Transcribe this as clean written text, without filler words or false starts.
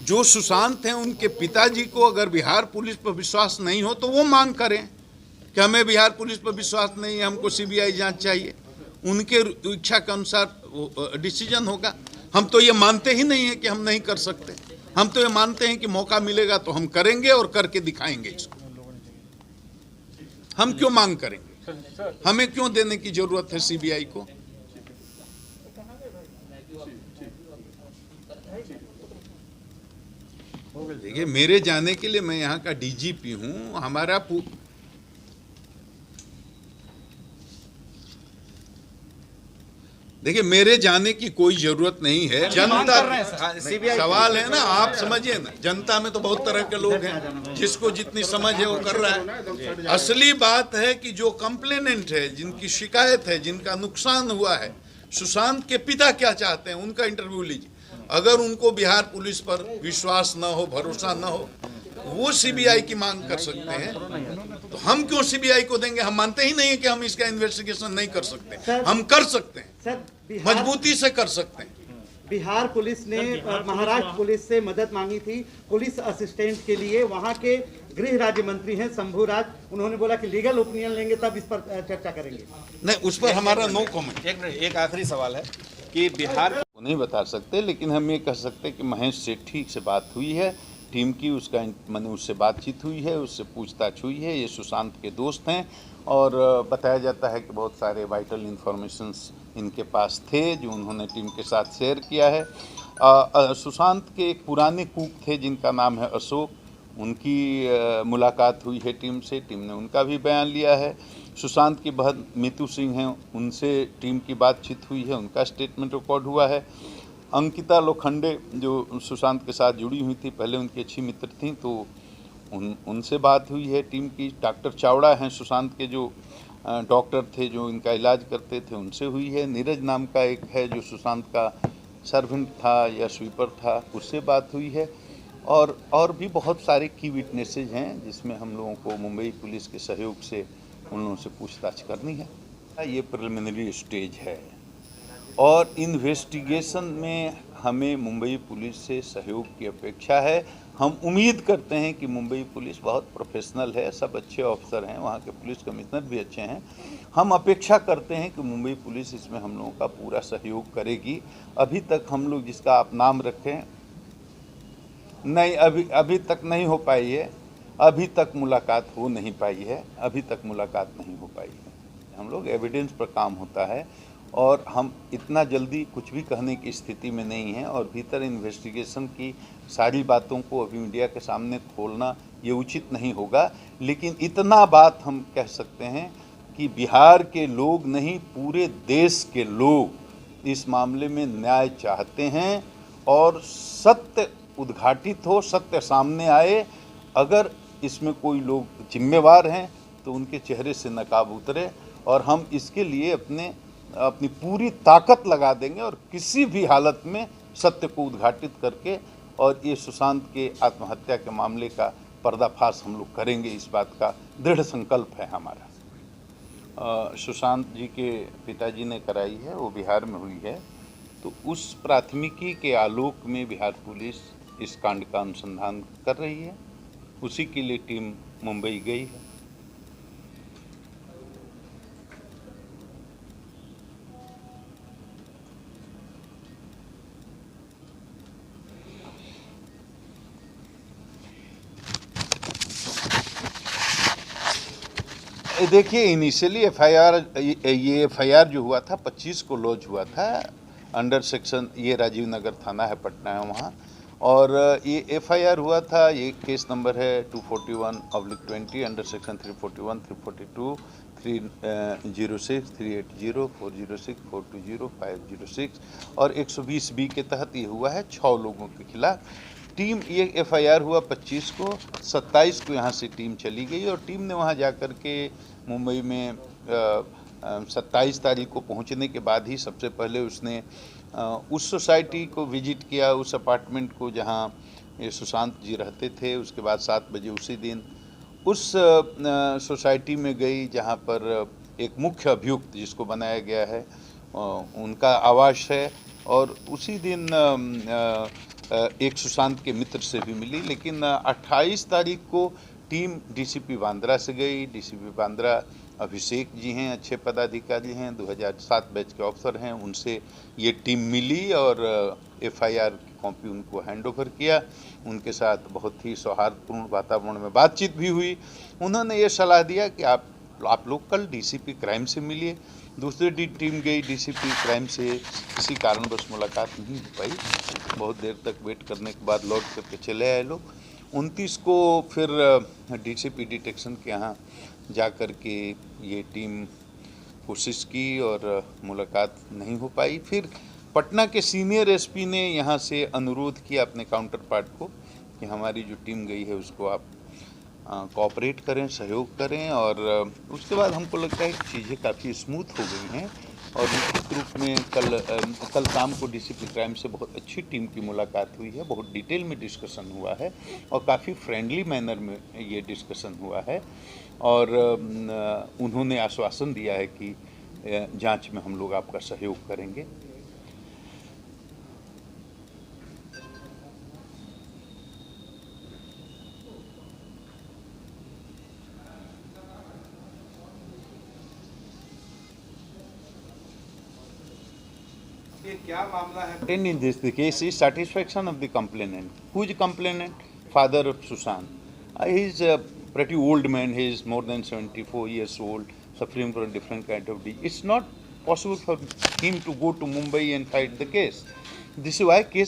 जो सुशांत हैं उनके पिताजी को अगर बिहार पुलिस पर विश्वास नहीं हो तो वो मांग करें कि हमें बिहार पुलिस पर विश्वास नहीं है, हमको सीबीआई जांच चाहिए। उनके इच्छा के अनुसार डिसीजन होगा। हम तो ये मानते ही नहीं है कि हम नहीं कर सकते। हम तो ये मानते हैं कि मौका मिलेगा तो हम करेंगे और करके दिखाएंगे इसको। हम क्यों मांग करेंगे? हमें क्यों देने की जरूरत है सीबीआई को? देखिए, मेरे जाने के लिए, मैं यहाँ का डीजीपी हूँ, हमारा देखिए मेरे जाने की कोई जरूरत नहीं है। जनता सवाल है ना, आप समझिए ना, जनता में तो बहुत तरह के लोग हैं, जिसको जितनी समझ है वो कर रहा है। असली बात है कि जो कंप्लेनेंट है, जिनकी शिकायत है, जिनका नुकसान हुआ है, सुशांत के पिता क्या चाहते हैं, उनका इंटरव्यू लीजिए। अगर उनको बिहार पुलिस पर विश्वास न हो, भरोसा न हो, वो सीबीआई की मांग कर सकते हैं। तो हम क्यों सीबीआई को देंगे? हम मानते ही नहीं है कि हम इसका इन्वेस्टिगेशन नहीं कर सकते। हम कर सकते हैं, मजबूती से कर सकते हैं। बिहार पुलिस ने महाराष्ट्र पुलिस से मदद मांगी थी पुलिस असिस्टेंट के लिए। वहां के गृह राज्य मंत्री हैं शंभू राज, उन्होंने बोला कि लीगल ओपिनियन लेंगे तब इस पर चर्चा करेंगे। नहीं, उस पर हमारा नो कमेंट। एक आखिरी सवाल है कि बिहार को नहीं बता सकते, लेकिन हम ये कह सकते हैं कि महेश से ठीक से बात हुई है टीम की, उसका मैंने उससे बातचीत हुई है, उससे पूछताछ हुई है। ये सुशांत के दोस्त हैं और बताया जाता है कि बहुत सारे वाइटल इन्फॉर्मेशंस इनके पास थे जो उन्होंने टीम के साथ शेयर किया है। सुशांत के एक पुराने कुक थे जिनका नाम है अशोक, उनकी मुलाकात हुई है टीम से, टीम ने उनका भी बयान लिया है। सुशांत की बहन मीतू सिंह हैं, उनसे टीम की बातचीत हुई है, उनका स्टेटमेंट रिकॉर्ड हुआ है। अंकिता लोखंडे जो सुशांत के साथ जुड़ी हुई थी, पहले उनकी अच्छी मित्र थी, तो उनसे बात हुई है टीम की। डॉक्टर चावड़ा हैं सुशांत के जो डॉक्टर थे, जो इनका इलाज करते थे, उनसे हुई है। नीरज नाम का एक है जो सुशांत का सर्वेंट था या स्वीपर था, उससे बात हुई है। और भी बहुत सारे की विटनेसेज हैं जिसमें हम लोगों को मुंबई पुलिस के सहयोग से उन लोगों से पूछताछ करनी है। ये प्रिलिमिनरी स्टेज है और इन्वेस्टिगेशन में हमें मुंबई पुलिस से सहयोग की अपेक्षा है। हम उम्मीद करते हैं कि मुंबई पुलिस बहुत प्रोफेशनल है, सब अच्छे ऑफिसर हैं, वहाँ के पुलिस कमिश्नर भी अच्छे हैं। हम अपेक्षा करते हैं कि मुंबई पुलिस इसमें हम लोगों का पूरा सहयोग करेगी। अभी तक हम लोग जिसका आप नाम रखें, नहीं, अभी तक नहीं हो पाई है, अभी तक मुलाकात हो नहीं पाई है, अभी तक मुलाकात नहीं हो पाई है। हम लोग एविडेंस पर काम होता है और हम इतना जल्दी कुछ भी कहने की स्थिति में नहीं हैं और भीतर इन्वेस्टिगेशन की सारी बातों को अभी मीडिया के सामने खोलना ये उचित नहीं होगा। लेकिन इतना बात हम कह सकते हैं कि बिहार के लोग नहीं, पूरे देश के लोग इस मामले में न्याय चाहते हैं और सत्य उद्घाटित हो, सत्य सामने आए। अगर इसमें कोई लोग जिम्मेवार हैं तो उनके चेहरे से नकाब उतरे और हम इसके लिए अपनी पूरी ताकत लगा देंगे और किसी भी हालत में सत्य को उद्घाटित करके और ये सुशांत के आत्महत्या के मामले का पर्दाफाश हम लोग करेंगे। इस बात का दृढ़ संकल्प है हमारा। सुशांत जी के पिताजी ने कराई है, वो बिहार में हुई है, तो उस प्राथमिकी के आलोक में बिहार पुलिस इस कांड का अनुसंधान कर रही है। उसी के लिए टीम मुंबई गई है। देखिए, इनिशियली ये एफआईआर जो हुआ था 25 को लॉन्च हुआ था अंडर सेक्शन, ये राजीव नगर थाना है, पटना है वहाँ, और ये एफआईआर हुआ था। ये केस नंबर है 241/20 अंडर सेक्शन 341, 342, 306, 380, 406, 420, 506 और 120B के तहत ये हुआ है 6 लोगों के खिलाफ। टीम, ये एफआईआर हुआ 25 को, 27 को यहाँ से टीम चली गई और टीम ने वहाँ जाकर के मुंबई में 27 तारीख को पहुँचने के बाद ही सबसे पहले उसने उस सोसाइटी को विजिट किया, उस अपार्टमेंट को जहाँ ये सुशांत जी रहते थे। उसके बाद 7 बजे उसी दिन उस सोसाइटी में गई जहाँ पर एक मुख्य अभियुक्त जिसको बनाया गया है उनका आवास है, और उसी दिन एक सुशांत के मित्र से भी मिली। लेकिन 28 तारीख को टीम डीसीपी बांद्रा से गई। डीसीपी बांद्रा अभिषेक जी हैं, अच्छे पदाधिकारी हैं, 2007 बैच के ऑफिसर हैं, उनसे ये टीम मिली और एफआईआर की कॉपी उनको हैंडओवर किया। उनके साथ बहुत ही सौहार्दपूर्ण वातावरण में बातचीत भी हुई। उन्होंने ये सलाह दिया कि आप लोग कल डीसीपी क्राइम से मिलिए। दूसरी टीम गई डीसीपी क्राइम से, किसी कारणवश मुलाकात नहीं हो पाई। बहुत देर तक वेट करने के बाद लौट करके चले आए लोग। 29 को फिर डीसीपी डिटेक्शन के यहाँ जा कर के ये टीम कोशिश की और मुलाकात नहीं हो पाई। फिर पटना के सीनियर एसपी ने यहाँ से अनुरोध किया अपने काउंटर पार्ट को कि हमारी जो टीम गई है उसको आप कोऑपरेट करें, सहयोग करें। और उसके बाद हमको लगता है कि चीज़ें काफ़ी स्मूथ हो गई हैं। और निश्चित रूप में कल शाम को डीसीपी क्राइम से बहुत अच्छी टीम की मुलाकात हुई है, बहुत डिटेल में डिस्कशन हुआ है और काफ़ी फ्रेंडली मैनर में ये डिस्कशन हुआ है। और उन्होंने आश्वासन दिया है कि जांच में हम लोग आपका सहयोग करेंगे। ये क्या मामला है? In this, the case is satisfaction of the complainant. Who is the complainant? Father of Sushant. He is a pretty old man. He is more than 74 years old, suffering from a different kind of disease. It's not possible for him to go to Mumbai and fight the case. This is why case